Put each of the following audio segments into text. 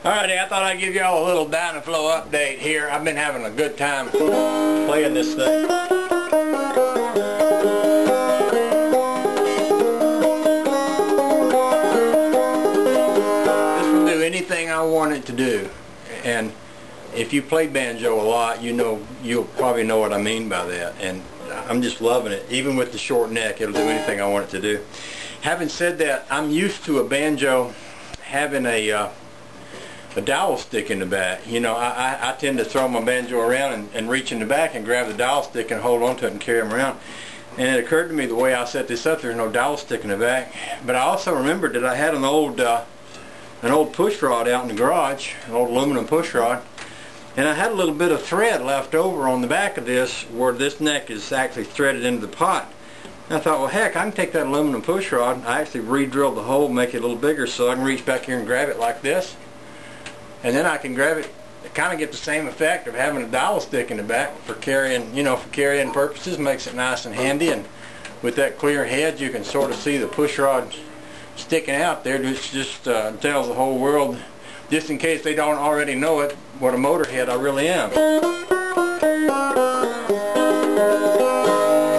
Alrighty, I thought I'd give y'all a little Dynaflow update here. I've been having a good time playing this thing. This will do anything I want it to do. And if you play banjo a lot, you'll probably know what I mean by that. And I'm just loving it. Even with the short neck, it'll do anything I want it to do. Having said that, I'm used to a banjo having a dowel stick in the back. You know, I tend to throw my banjo around and reach in the back and grab the dowel stick and hold on to it and carry them around. And it occurred to me the way I set this up, there's no dowel stick in the back. But I also remembered that I had an old push rod out in the garage, an old aluminum push rod. And I had a little bit of thread left over on the back of this where this neck is actually threaded into the pot. And I thought, well heck, I can take that aluminum push rod. I actually re-drilled the hole, make it a little bigger so I can reach back here and grab it like this. And then I can grab it, kind of get the same effect of having a dowel stick in the back for carrying, you know, for carrying purposes. Makes it nice and handy, and with that clear head you can sort of see the push rod sticking out there. Just tells the whole world, just in case they don't already know it, what a motorhead I really am.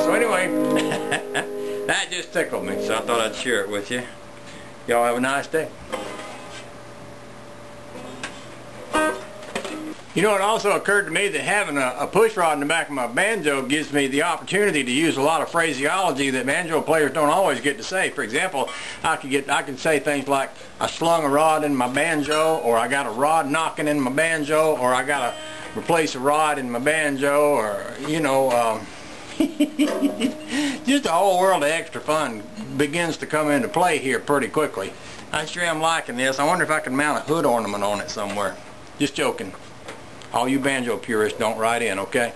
So anyway, that just tickled me, so I thought I'd share it with you. Y'all have a nice day. You know, it also occurred to me that having a push rod in the back of my banjo gives me the opportunity to use a lot of phraseology that banjo players don't always get to say. For example, I can say things like, I slung a rod in my banjo, or I got a rod knocking in my banjo, or I got to replace a rod in my banjo, or, you know, just a whole world of extra fun begins to come into play here pretty quickly. I sure am liking this. I wonder if I can mount a hood ornament on it somewhere. Just joking. All you banjo purists don't write in, okay?